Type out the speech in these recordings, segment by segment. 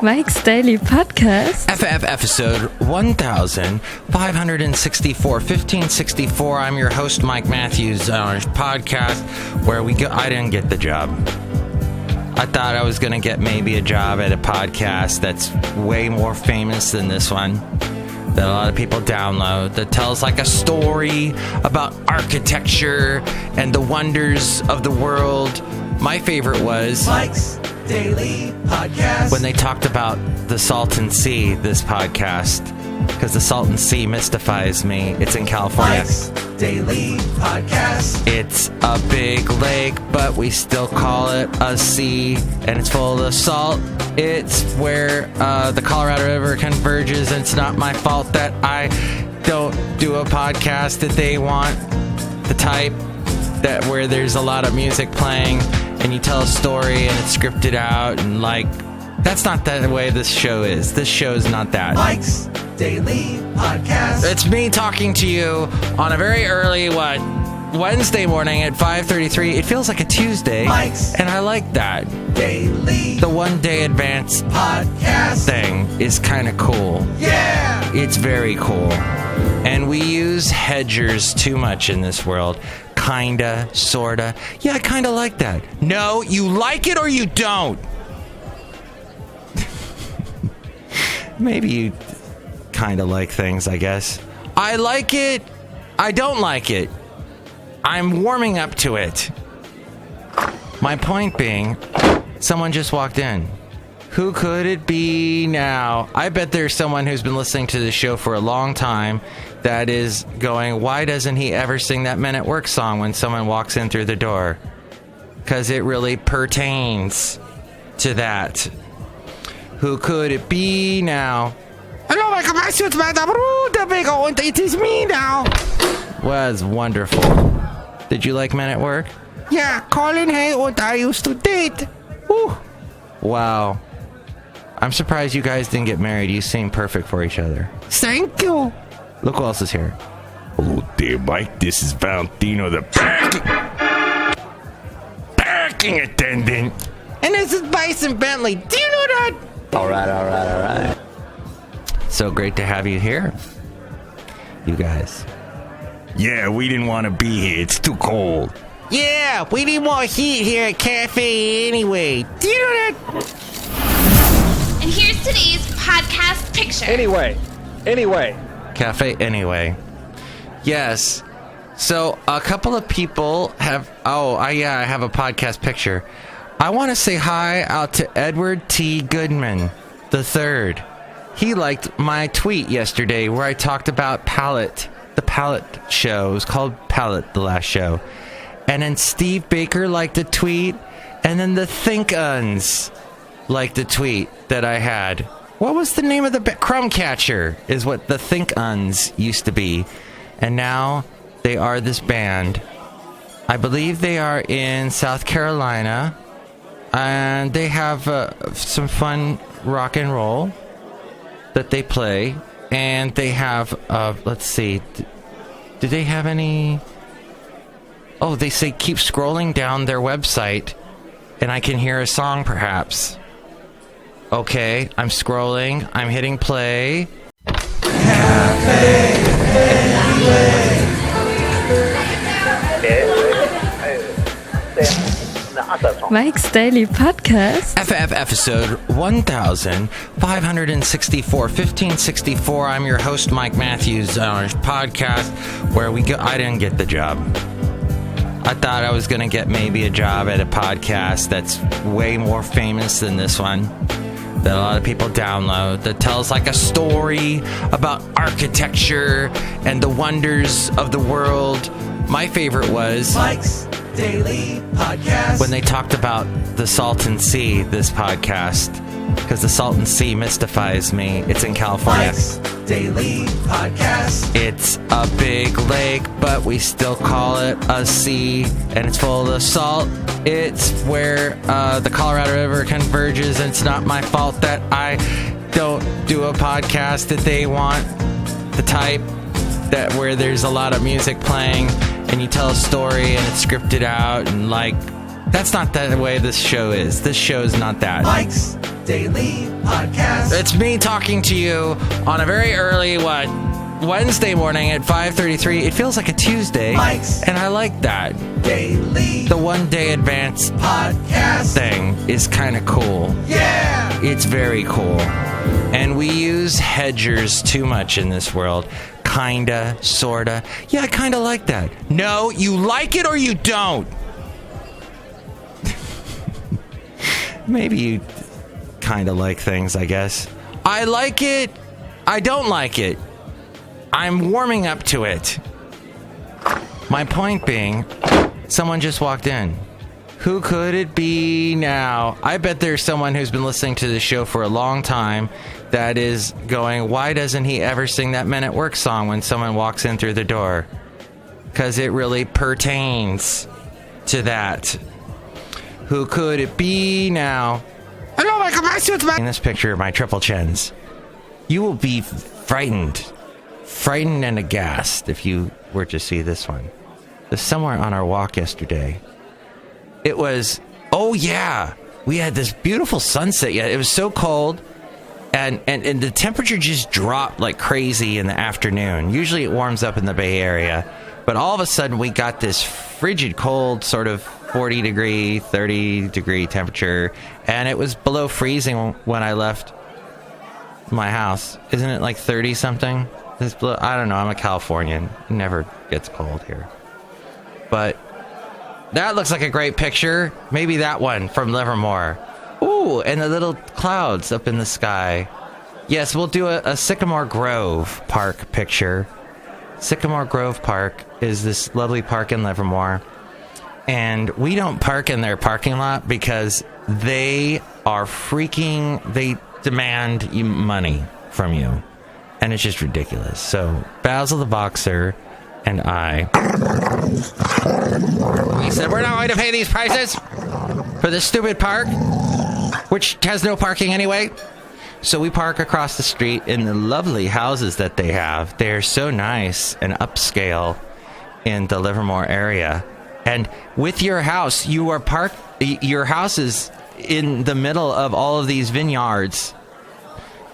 Mike's Daily Podcast. FF episode 1564, 1564. I'm your host, Mike Matthews, on our podcast where we go. I didn't get the job. I thought I was going to get maybe a job at a podcast that's way more famous than this one, that a lot of people download, that tells like a story about architecture and the wonders of the world. My favorite was Mike's Daily Podcast. When they talked about the Salton Sea, this podcast, because the Salton Sea mystifies me. It's in California. Mike's Daily Podcast. It's a big lake, but we still call it a sea, and it's full of salt. It's where the Colorado River converges, and it's not my fault that I don't do a podcast that they want, the type that where there's a lot of music playing and you tell a story and it's scripted out, and like, that's not the way this show is. This show is not that. Mike's Daily Podcast. It's me talking to you on a very early, Wednesday morning at 5:33. It feels like a Tuesday. Mike's and I like that. Daily The 1 day advance Podcast thing is kind of cool. Yeah! It's very cool. And we use hedgers too much in this world. Kinda, sorta. Yeah, I kinda like that. No, you like it or you don't. Maybe you kinda like things, I guess. I like it. I don't like it. I'm warming up to it. My point being, someone just walked in. Who could it be now? I bet there's someone who's been listening to this show for a long time that is going, why doesn't he ever sing that Men at Work song when someone walks in through the door? Because it really pertains to that. Who could it be now? Hello, my compatriots, Madame Rootabega, and it is me now. Was wonderful. Did you like Men at Work? Yeah, Colin Hay, what I used to date. Woo. Wow. I'm surprised you guys didn't get married. You seem perfect for each other. Thank you. Look who else is here. Hello there, Mike. This is Valentino, the parking attendant. And this is Bison Bentley. Do you know that? All right. So great to have you here. You guys. Yeah, we didn't want to be here. It's too cold. Yeah, we need more heat here at Café Anyway. Do you know that? And here's today's podcast picture. Anyway. Café Anyway. Yes. So a couple of people have... I have a podcast picture. I want to say hi out to Edward T. Goodman III. He liked my tweet yesterday where I talked about Palette. The Palette show. It was called Palette, the last show. And then Steve Baker liked a tweet. And then the Think-Uns liked a tweet that I had. What was the name of the Crumb Catcher is what the Think-Uns used to be. And now they are this band. I believe they are in South Carolina. And they have some fun rock and roll that they play. And they have, let's see. Do they have any... Oh, they say keep scrolling down their website. And I can hear a song, perhaps. Okay, I'm scrolling. I'm hitting play. Café Anyway. Mike's Daily Podcast. FF episode 1564, 1564. I'm your host, Mike Matthews, on our podcast where we go. I didn't get the job. I thought I was going to get maybe a job at a podcast that's way more famous than this one, that a lot of people download, that tells like a story about architecture and the wonders of the world. My favorite was Mike's Daily Podcast. when they talked about the Salton Sea, this podcast, because the Salton Sea mystifies me. It's in California. Mike's Daily Podcast. It's a big lake, but we still call it a sea, and it's full of salt. It's where the Colorado River converges, and it's not my fault that I don't do a podcast that they want, the type that where there's a lot of music playing and you tell a story and it's scripted out, and like, That's not the way this show is. This show is not that. Mike's Daily Podcast. It's me talking to you on a very early, Wednesday morning at 5:33. It feels like a Tuesday. Mike's and I like that. Daily The 1 day advance Podcast thing is kind of cool. Yeah! It's very cool. And we use hedgers too much in this world. Kinda, sorta. Yeah, I kinda like that. No, you like it or you don't. Maybe you kinda like things, I guess. I like it. I don't like it. I'm warming up to it. My point being, someone just walked in. Who could it be now? I bet there's someone who's been listening to this show for a long time that is going, why doesn't he ever sing that Men at Work song when someone walks in through the door? Because it really pertains to that. Who could it be now? Hello, Michael Master. In this picture of my triple chins, you will be frightened and aghast if you were to see this one. There's somewhere on our walk yesterday. It was, oh yeah, we had this beautiful sunset. Yeah, it was so cold, and the temperature just dropped like crazy in the afternoon. Usually it warms up in the Bay Area, but all of a sudden we got this frigid cold, sort of 40 degree, 30 degree temperature, and it was below freezing when I left my house. Isn't it like 30 something? I don't know, I'm a Californian. It never gets cold here. But that looks like a great picture. Maybe that one from Livermore. Ooh, and the little clouds up in the sky. Yes, we'll do a Sycamore Grove Park picture. Sycamore Grove Park is this lovely park in Livermore. And we don't park in their parking lot because they demand money from you. And it's just ridiculous. So, Basil the Boxer and I, we said, we're not going to pay these prices for this stupid park, which has no parking anyway. So we park across the street in the lovely houses that they have. They're so nice and upscale in the Livermore area. And with your house, your house is in the middle of all of these vineyards.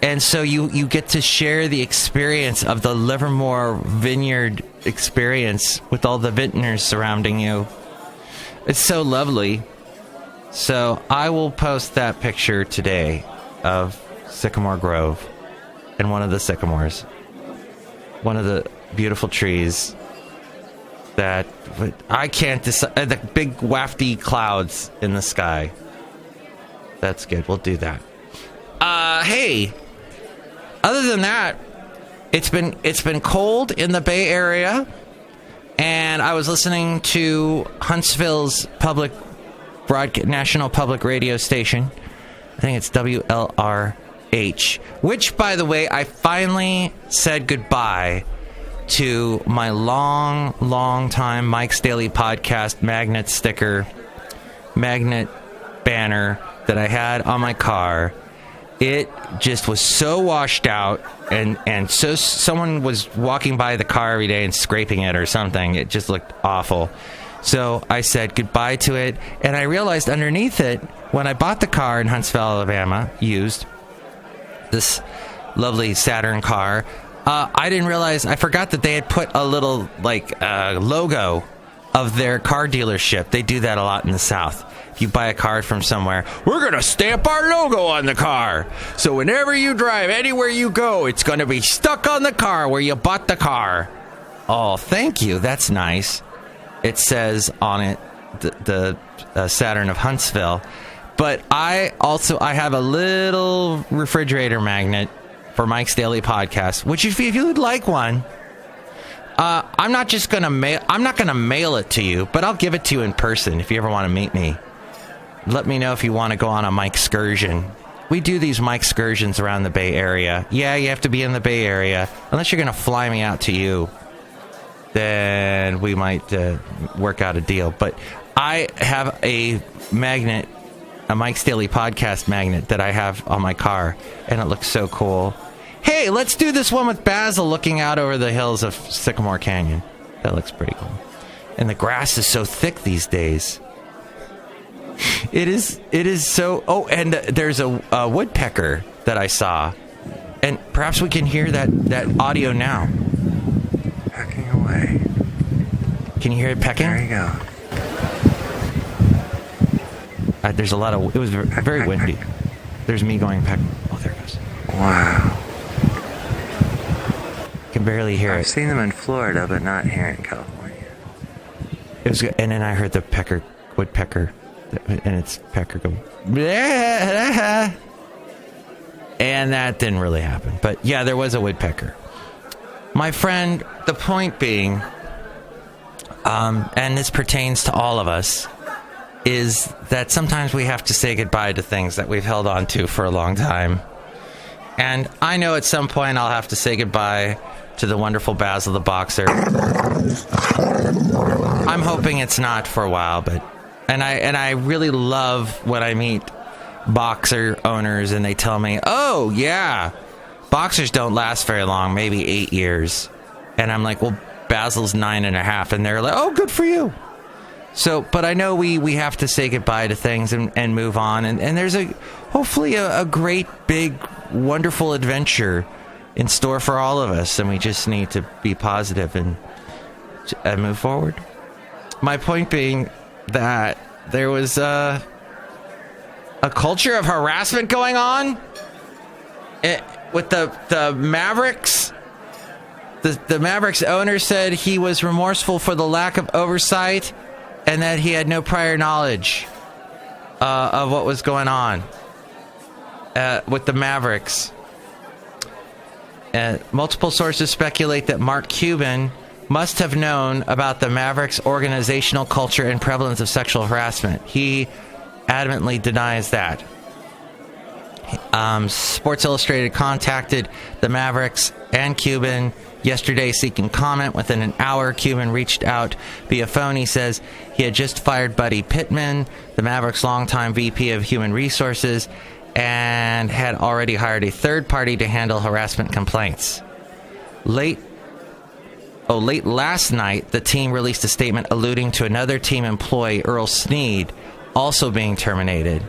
And so you get to share the experience of the Livermore vineyard experience with all the vintners surrounding you. It's so lovely. So I will post that picture today of Sycamore Grove and one of the sycamores. One of the beautiful trees that I can't decide. The big wafty clouds in the sky. That's good. We'll do that. Hey. Other than that, it's been cold in the Bay Area, and I was listening to Huntsville's national public radio station. I think it's WLRH, which, by the way, I finally said goodbye to my long time Mike's Daily Podcast magnet banner that I had on my car. It just was so washed out, and so someone was walking by the car every day and scraping it or something. It just looked awful. So I said goodbye to it, and I realized underneath it, when I bought the car in Huntsville, Alabama, used this lovely Saturn car, I didn't realize, I forgot that they had put a little logo of their car dealership. They do that a lot in the South. If you buy a car from somewhere, we're going to stamp our logo on the car. So whenever you drive, anywhere you go, it's going to be stuck on the car where you bought the car. Oh, thank you. That's nice. It says on it the Saturn of Huntsville. But I have a little refrigerator magnet for Mike's Daily Podcast, which if you would like one, I'm not going to mail it to you, but I'll give it to you in person if you ever want to meet me. Let me know if you want to go on a Mike excursion. We do these Mike excursions around the Bay Area. Yeah, you have to be in the Bay Area. Unless you're going to fly me out to you, then we might work out a deal. But I have a magnet, a Mike's Daily Podcast magnet that I have on my car, and it looks so cool. Hey, let's do this one with Basil looking out over the hills of Sycamore Canyon. That looks pretty cool. And the grass is so thick these days. It is so... Oh, and there's a woodpecker that I saw. And perhaps we can hear that audio now. Pecking away. Can you hear it pecking? There you go. There's a lot of... It was very windy. There's me going peck. Oh, there it goes. Wow. Can barely hear I've it. seen them in Florida, but not here in California. It was good. And then I heard the woodpecker, and its pecker go... And that didn't really happen. But yeah, there was a woodpecker. My friend, the point being, and this pertains to all of us, is that sometimes we have to say goodbye to things that we've held on to for a long time. And I know at some point I'll have to say goodbye to the wonderful Basil the boxer. I'm hoping it's not for a while, but and I really love when I meet boxer owners and they tell me, oh yeah, boxers don't last very long, maybe 8 years. And I'm like, well, Basil's 9.5, and they're like, oh, good for you. So, but I know we have to say goodbye to things and move on. And there's hopefully a great, big, wonderful adventure in store for all of us. And we just need to be positive and move forward. My point being that there was a culture of harassment going on with the Mavericks. The Mavericks owner said he was remorseful for the lack of oversight and that he had no prior knowledge of what was going on with the Mavericks. Multiple sources speculate that Mark Cuban must have known about the Mavericks' organizational culture and prevalence of sexual harassment. He adamantly denies that. Sports Illustrated contacted the Mavericks and Cuban yesterday seeking comment. Within an hour, Cuban reached out via phone. He says he had just fired Buddy Pittman, the Mavericks' longtime VP of Human Resources, and had already hired a third party to handle harassment complaints. Late last night, the team released a statement alluding to another team employee, Earl Sneed, also being terminated.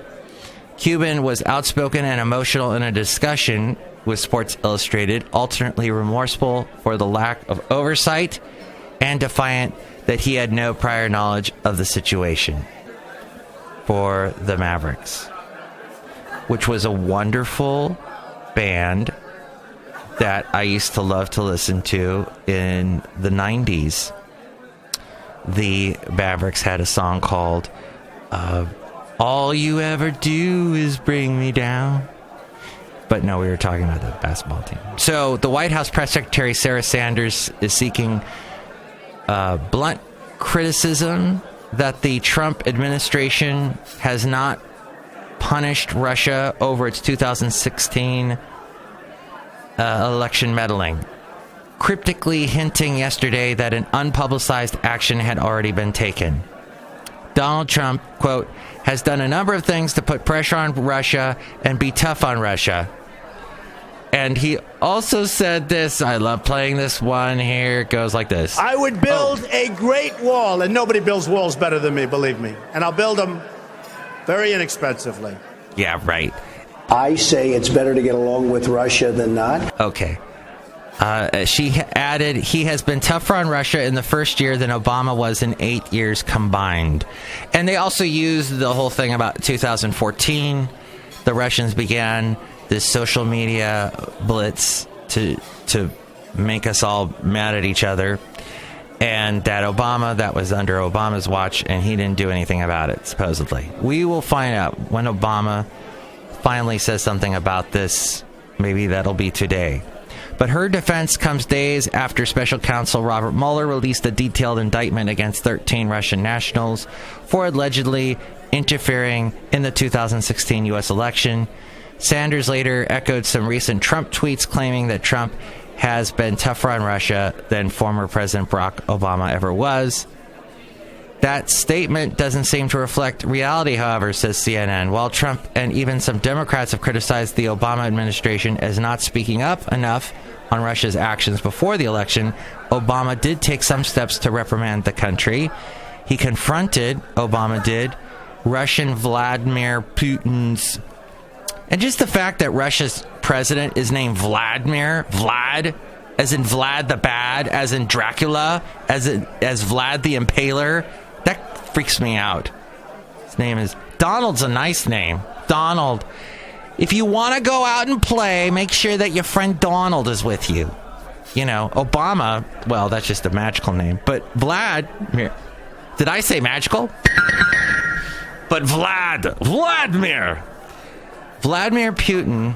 Cuban was outspoken and emotional in a discussion with Sports Illustrated, alternately remorseful for the lack of oversight and defiant that he had no prior knowledge of the situation for the Mavericks, which was a wonderful band that I used to love to listen to in the 90s. The Mavericks had a song called All You Ever Do Is Bring Me Down. But no, we were talking about the basketball team. So the White House Press Secretary Sarah Sanders is seeking blunt criticism that the Trump administration has not punished Russia over its 2016 election meddling, cryptically hinting yesterday that an unpublicized action had already been taken. Donald Trump, quote, has done a number of things to put pressure on Russia and be tough on Russia. And he also said this. I love playing this one here. It goes like this. I would build a great wall, and nobody builds walls better than me, believe me. And I'll build them very inexpensively. Yeah, right. I say it's better to get along with Russia than not. Okay. She added, he has been tougher on Russia in the first year than Obama was in 8 years combined. And they also used the whole thing about 2014. The Russians began this social media blitz to make us all mad at each other. And that was under Obama's watch, and he didn't do anything about it, supposedly. We will find out when Obama finally says something about this. Maybe that'll be today. But her defense comes days after Special Counsel Robert Mueller released a detailed indictment against 13 Russian nationals for allegedly interfering in the 2016 U.S. election. Sanders later echoed some recent Trump tweets claiming that Trump has been tougher on Russia than former President Barack Obama ever was. That statement doesn't seem to reflect reality, however, says CNN. While Trump and even some Democrats have criticized the Obama administration as not speaking up enough on Russia's actions before the election, Obama did take some steps to reprimand the country. Obama did, Russian Vladimir Putin's... And just the fact that Russia's president is named Vladimir, Vlad, as in Vlad the Bad, as in Dracula, as Vlad the Impaler, that freaks me out. His name is... Donald's a nice name. Donald. If you want to go out and play, make sure that your friend Donald is with you. You know, Obama, well, that's just a magical name. But Vladimir... Did I say magical? But Vladimir Putin,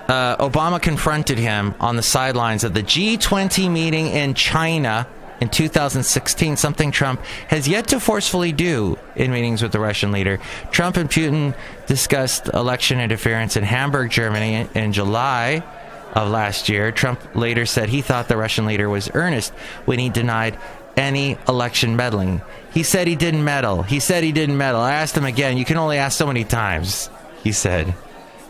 Obama confronted him on the sidelines of the G20 meeting in China in 2016, something Trump has yet to forcefully do in meetings with the Russian leader. Trump and Putin discussed election interference in Hamburg, Germany in July of last year. Trump later said he thought the Russian leader was earnest when he denied any election meddling. He said he didn't meddle. I asked him again. You can only ask so many times, he said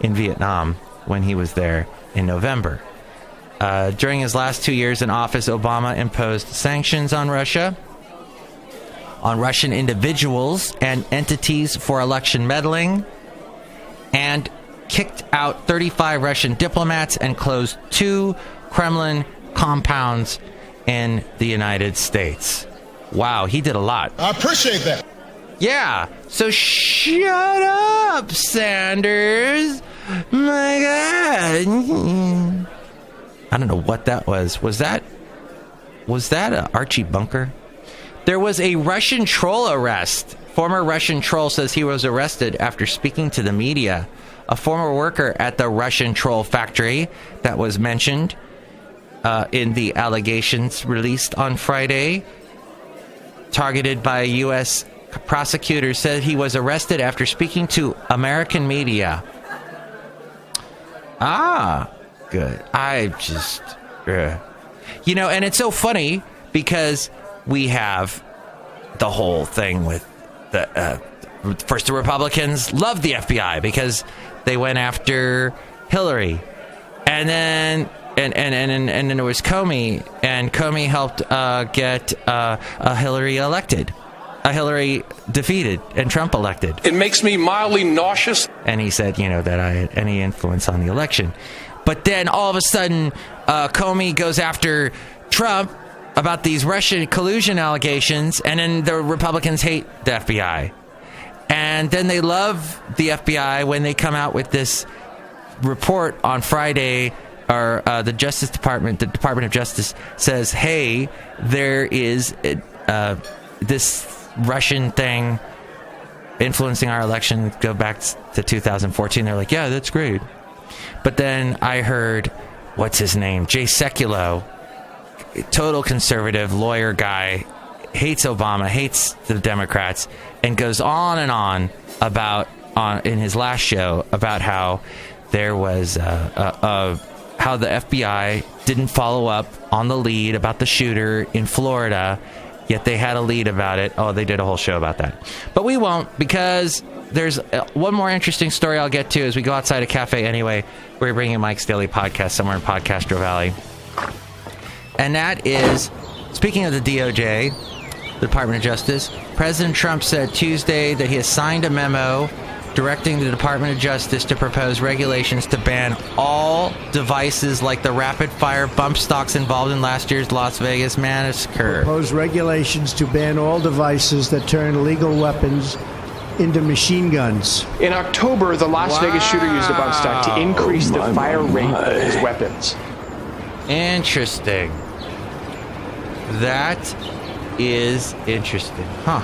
in Vietnam when he was there in November. During his last 2 years in office, Obama imposed sanctions on Russia, on Russian individuals and entities for election meddling, and kicked out 35 Russian diplomats and closed 2 Kremlin compounds in the United States. Wow, he did a lot. I appreciate that. Yeah, so shut up, Sanders. My God. I don't know what that was. Was that Archie Bunker? There was a Russian troll arrest. Former Russian troll says he was arrested after speaking to the media. A former worker at the Russian troll factory that was mentioned in the allegations released on Friday, targeted by a U.S. prosecutor, said he was arrested after speaking to American media. Good. You know, and it's so funny because we have the whole thing with first the Republicans loved the FBI because they went after Hillary, and then there was Comey, and Comey helped get Hillary elected. Hillary defeated and Trump elected. It makes me mildly nauseous. And he said, you know, that I had any influence on the election. But then all of a sudden, Comey goes after Trump about these Russian collusion allegations, and then the Republicans hate the FBI. And then they love the FBI when they come out with this report on Friday, or the Department of Justice says, hey, there is this Russian thing influencing our election. Go back to 2014. They're like, yeah, that's great. But then I heard, what's his name? Jay Sekulow, total conservative lawyer guy, hates Obama, hates the Democrats, and goes on and on about, in his last show, about how there was how the FBI didn't follow up on the lead about the shooter in Florida, yet they had a lead about it. Oh, they did a whole show about that. But we won't, because there's one more interesting story I'll get to as we go outside of Café Anyway. We're bringing Mike's Daily Podcast somewhere in Podcast Ravalli. And that is, speaking of the DOJ, the Department of Justice, President Trump said Tuesday that he has signed a memo directing the Department of Justice to propose regulations to ban all devices like the rapid-fire bump stocks involved in last year's Las Vegas massacre. Propose regulations to ban all devices that turn legal weapons into machine guns. In October, the Las Vegas shooter used a bump stock to increase the fire rate of his weapons. Interesting. That is interesting. Huh.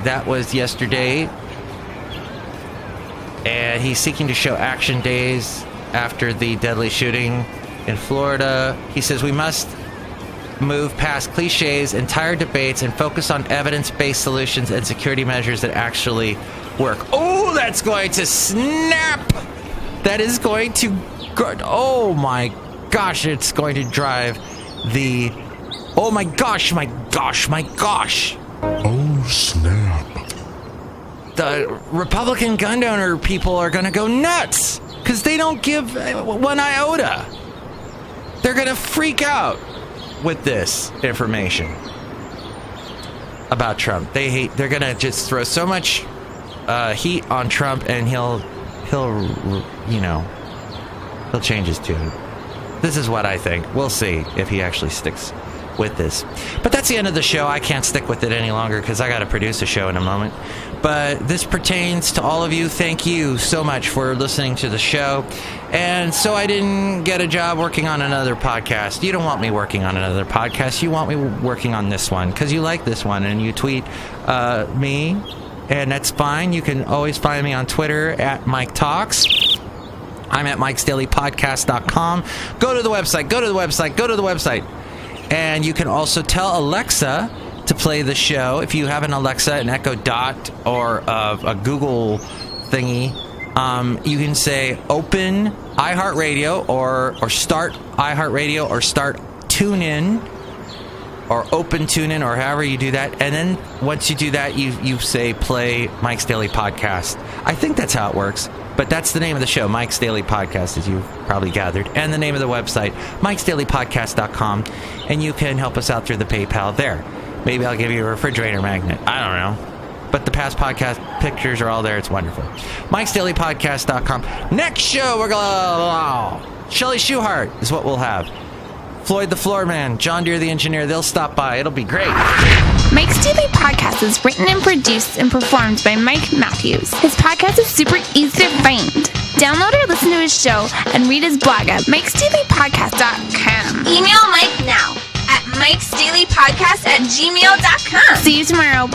That was yesterday, and he's seeking to show action days after the deadly shooting in Florida. He says we must move past cliches and tired debates and focus on evidence-based solutions and security measures that actually work. Oh, that's going to snap! That is going to... Oh my gosh, it's going to drive the... Oh my gosh, my gosh, my gosh! Oh, snap. The Republican gun owner people are going to go nuts because they don't give one iota. They're going to freak out with this information. about Trump. They're gonna just throw so much heat on Trump, and he'll change his tune. This is what I think. We'll see if he actually sticks with this. But that's the end of the show. I can't stick with it any longer because I got to produce a show in a moment. But this pertains to all of you. Thank you so much for listening to the show. And so I didn't get a job working on another podcast. You don't want me working on another podcast. You want me working on this one because you like this one and you tweet me, and that's fine. You can always find me on Twitter at Mike Talks. I'm at Mike'sDailyPodcast.com. Go to the website. And you can also tell Alexa to play the show. If you have an Alexa, an Echo Dot, or a Google thingy, you can say open iHeartRadio or start iHeartRadio or start TuneIn or open TuneIn or however you do that. And then once you do that, you say play Mike's Daily Podcast. I think that's how it works. But that's the name of the show, Mike's Daily Podcast, as you've probably gathered. And the name of the website, Mike'sDailyPodcast.com. And you can help us out through the PayPal there. Maybe I'll give you a refrigerator magnet. I don't know. But the past podcast pictures are all there. It's wonderful. Mike'sDailyPodcast.com. Next show, we're going to... Chely Shoehart is what we'll have. Floyd the Floorman, John Deere the Engineer, they'll stop by. It'll be great. Mike's Daily Podcast is written and produced and performed by Mike Matthews. His podcast is super easy to find. Download or listen to his show and read his blog at mikesdailypodcast.com. Email Mike now at mikesdailypodcast@gmail.com. See you tomorrow.